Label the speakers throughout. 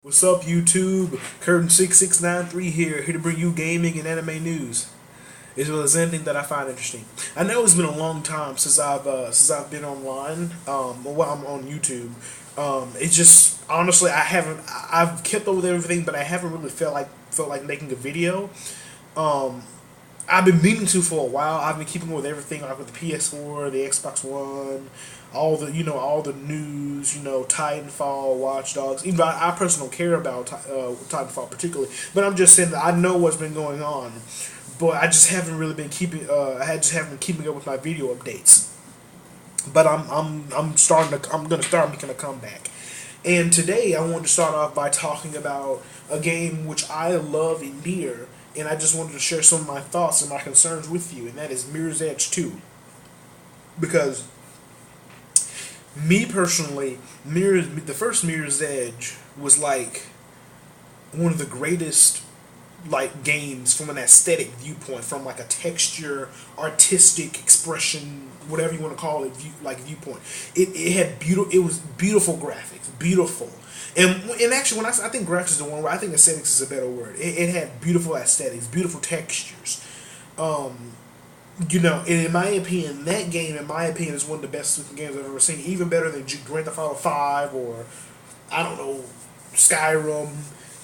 Speaker 1: What's up, YouTube? Curtain6693 here to bring you gaming and anime news, as well as anything that I find interesting. I know it's been a long time since I've been online. Well, I'm on YouTube. It's just honestly I've kept up with everything, but I haven't really felt like making a video. Um, I've been meaning to for a while. I've been keeping up with everything, like with the PS4, the Xbox One, all the news, Titanfall, Watch Dogs. Even though I personally don't care about Titanfall particularly, but I'm just saying that I know what's been going on, but I just haven't really been keeping. I just haven't been keeping up with my video updates. But I'm gonna start making a comeback. And today I wanted to start off by talking about a game which I love and dear, and I just wanted to share some of my thoughts and my concerns with you, and that is Mirror's Edge 2. Because me personally, the first Mirror's Edge was like one of the greatest like games from an aesthetic viewpoint, from like a texture, artistic expression, whatever you want to call it, viewpoint. It had beautiful. It was beautiful graphics, beautiful. And actually, I think graphics is the one where I think aesthetics is a better word. It had beautiful aesthetics, beautiful textures. Um, and in my opinion, that game, in my opinion, is one of the best looking games I've ever seen. Even better than Grand Theft Auto 5 or I don't know, Skyrim.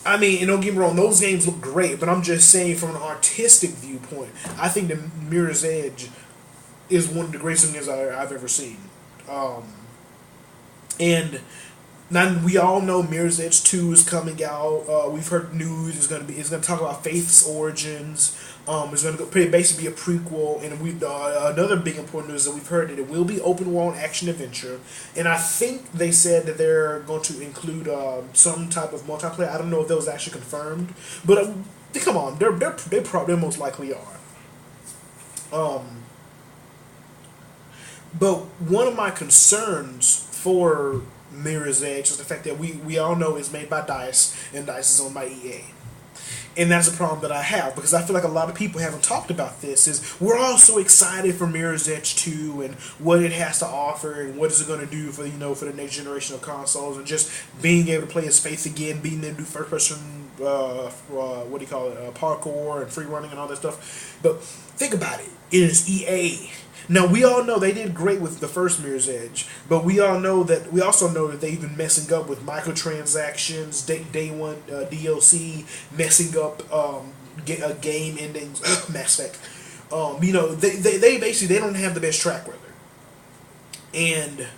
Speaker 1: I mean, and don't get me wrong, those games look great, but I'm just saying from an artistic viewpoint, I think the Mirror's Edge is one of the greatest games I've ever seen. Um, and now we all know Mirror's Edge 2 is coming out. We've heard news it's gonna talk about Faith's origins. It's gonna basically be a prequel, and we another big important news that we've heard that it will be open world action adventure, and I think they said that they're going to include some type of multiplayer. I don't know if that was actually confirmed, but come on, they most likely are. Um, but one of my concerns for Mirror's Edge is the fact that we all know it's made by DICE, and DICE is owned by EA. And that's a problem that I have, because I feel like a lot of people haven't talked about this. Is we're all so excited for Mirror's Edge 2 and what it has to offer and what is it going to do for for the next generation of consoles, and just being able to play as Faith again, being able to do first person what do you call it, parkour and free running and all that stuff. But think about it. It is EA. Now we all know they did great with the first Mirror's Edge, but we also know that they've been messing up with microtransactions, day one DLC, messing up game endings, Mass Effect. They basically they don't have the best track record, and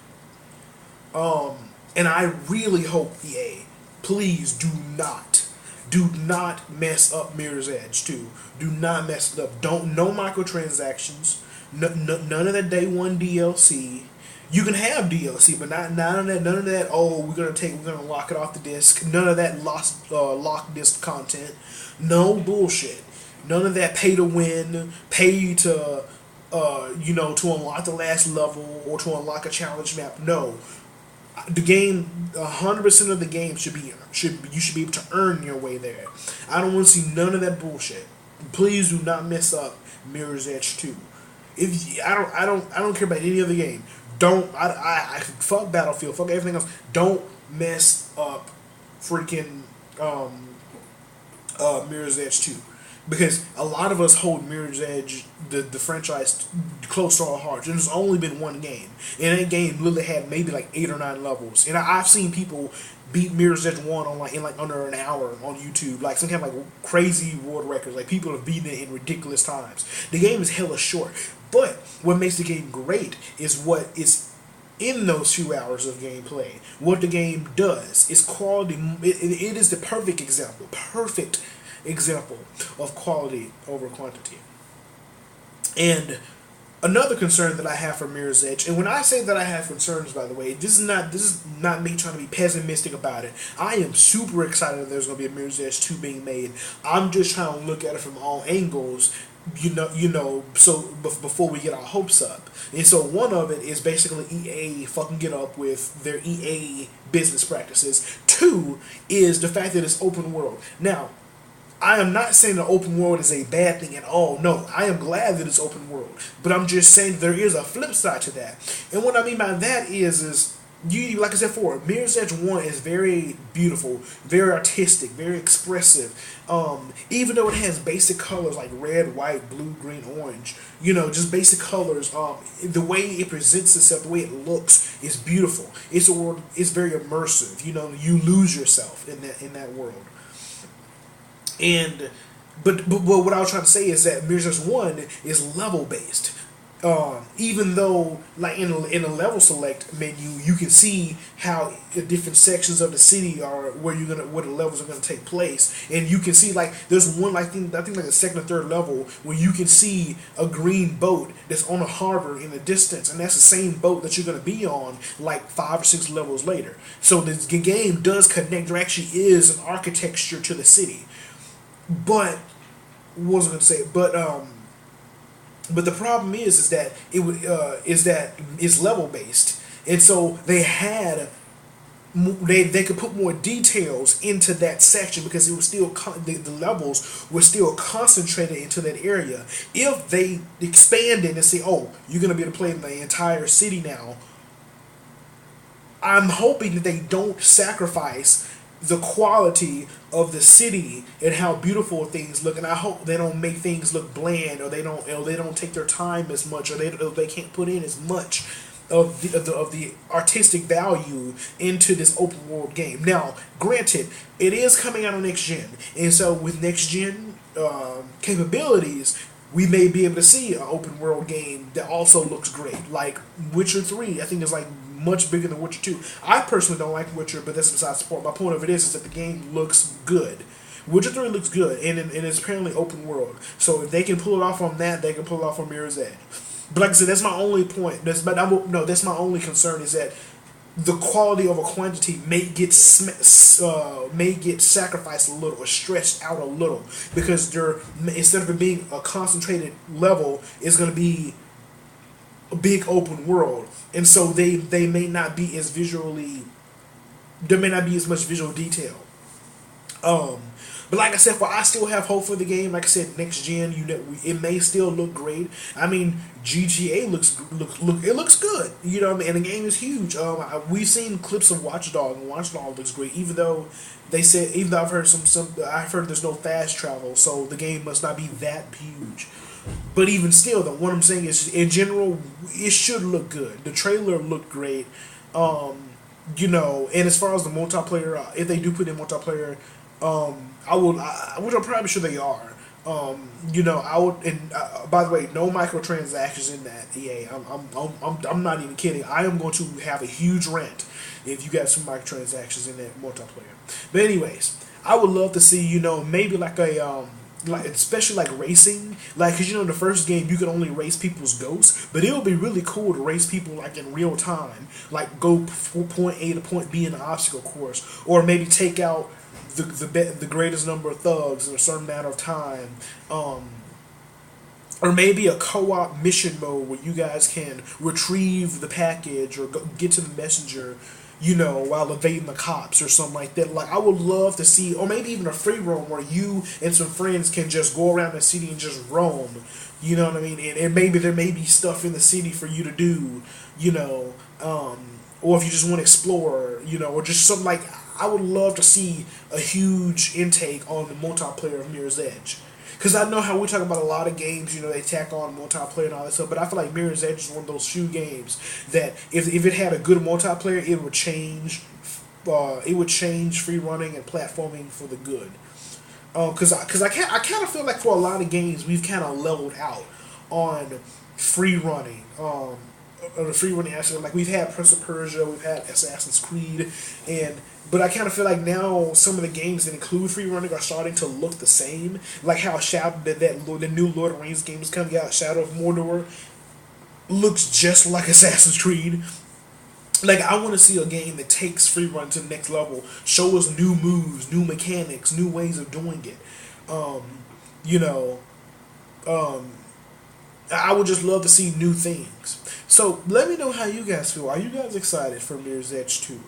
Speaker 1: um, and I really hope EA, please do not mess up Mirror's Edge 2. Do not mess it up. Don't no microtransactions. None of that day one DLC. You can have DLC, but not none of that. None of that. Oh, we're gonna lock it off the disc. None of that lock disc content. No bullshit. None of that pay to win, pay to to unlock the last level or to unlock a challenge map. No, the game, 100% of the game you should be able to earn your way there. I don't want to see none of that bullshit. Please do not mess up Mirror's Edge 2. If I don't care about any other game. Don't I fuck Battlefield, fuck everything else. Don't mess up freaking Mirror's Edge 2. Because a lot of us hold Mirror's Edge, the franchise, close to our hearts. And there's only been one game. And that game literally had maybe like 8 or 9 levels. And I've seen people beat Mirror's Edge 1 in under an hour on YouTube. Like some kind of like crazy world records. Like people have beaten it in ridiculous times. The game is hella short. But what makes the game great is what is in those few hours of gameplay. What the game does is quality. It is the perfect example of quality over quantity. And another concern that I have for Mirror's Edge, and when I say that I have concerns, by the way, this is not me trying to be pessimistic about it. I am super excited that there's going to be a Mirror's Edge 2 being made. I'm just trying to look at it from all angles, so before we get our hopes up. And so one of it is basically EA fucking get up with their EA business practices. Two is the fact that it's open world. Now, I am not saying the open world is a bad thing at all. No, I am glad that it's open world. But I'm just saying there is a flip side to that. And what I mean by that is you like I said before, Mirror's Edge One is very beautiful, very artistic, very expressive. Even though it has basic colors like red, white, blue, green, orange, just basic colors. The way it presents itself, the way it looks, is beautiful. It's very immersive. You lose yourself in that world. And but what I was trying to say is that Mirror's Edge One is level based. Even though, like in a level select menu, you can see how the different sections of the city are where the levels are gonna take place, and you can see like there's one I think like the second or third level where you can see a green boat that's on a harbor in the distance, and that's the same boat that you're gonna be on like 5 or 6 levels later. So the game does connect. There actually is an architecture to the city, but what was I gonna say? But the problem is that it's level based, and so they could put more details into that section because it was still the levels were still concentrated into that area. If they expand it and say, "Oh, you're gonna be able to play in the entire city now," I'm hoping that they don't sacrifice the quality of the city and how beautiful things look, and I hope they don't make things look bland, or they don't take their time as much, or they can't put in as much of the artistic value into this open world game. Now, granted, it is coming out on next gen, and so with next gen capabilities, we may be able to see an open world game that also looks great. Like Witcher 3, I think is like much bigger than Witcher 2. I personally don't like Witcher, but that's besides the point. My point of it is that the game looks good. Witcher 3 looks good, and it's apparently open world. So if they can pull it off on that, they can pull it off on Mirror's Edge. But like I said, that's my only point. That's my only concern is that the quality over quantity may get sacrificed a little or stretched out a little because instead of it being a concentrated level, it's going to be a big open world, and so they may not be as visually. There may not be as much visual detail. Um, but like I said, I still have hope for the game. Like I said, next gen, it may still look great. I mean, GTA it looks good. You know what I mean? And the game is huge. We've seen clips of Watch Dog, and Watch Dog looks great. Even though I've heard I've heard there's no fast travel, so the game must not be that huge. But even still, though, what I'm saying is, in general, it should look good. The trailer looked great. And as far as the multiplayer, if they do put in multiplayer, which I'm probably sure they are. I would. And by the way, no microtransactions in that EA. I'm not even kidding. I am going to have a huge rant if you got some microtransactions in that multiplayer. But anyways, I would love to see maybe like a like especially like racing, like because the first game you could only race people's ghosts, but it would be really cool to race people like in real time, like go from point A to point B in an obstacle course, or maybe take out the greatest number of thugs in a certain amount of time, or maybe a co-op mission mode where you guys can retrieve the package or get to the messenger, while evading the cops or something like that. Like, I would love to see, or maybe even a free roam where you and some friends can just go around the city and just roam. You know what I mean? And maybe there may be stuff in the city for you to do, or if you just want to explore, or just something like. I would love to see a huge intake on the multiplayer of Mirror's Edge. Because I know how we talk about a lot of games, they tack on multiplayer and all that stuff, but I feel like Mirror's Edge is one of those few games that if it had a good multiplayer, it would change free running and platforming for the good. Because I kind of feel like for a lot of games we've kind of leveled out on free running. Or the free running aspect, like we've had Prince of Persia, we've had Assassin's Creed, but I kind of feel like now some of the games that include free running are starting to look the same. Like how the new Lord of the Rings game is coming out, Shadow of Mordor, looks just like Assassin's Creed. Like, I want to see a game that takes free run to the next level, show us new moves, new mechanics, new ways of doing it. Um, you know, um, I would just love to see new things. So let me know how you guys feel. Are you guys excited for Mirror's Edge 2?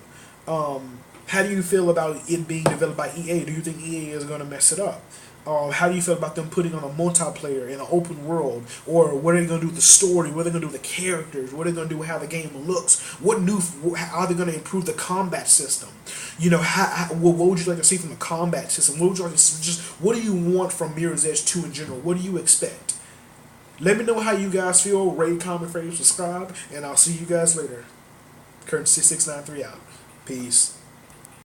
Speaker 1: How do you feel about it being developed by EA? Do you think EA is going to mess it up? How do you feel about them putting on a multiplayer in an open world? Or what are they going to do with the story? What are they going to do with the characters? What are they going to do with how the game looks? How are they going to improve the combat system? What would you like to see from the combat system? What would you like to see, what do you want from Mirror's Edge 2 in general? What do you expect? Let me know how you guys feel. Rate, comment, favorite, subscribe, and I'll see you guys later. Curtain 6693 out. Peace.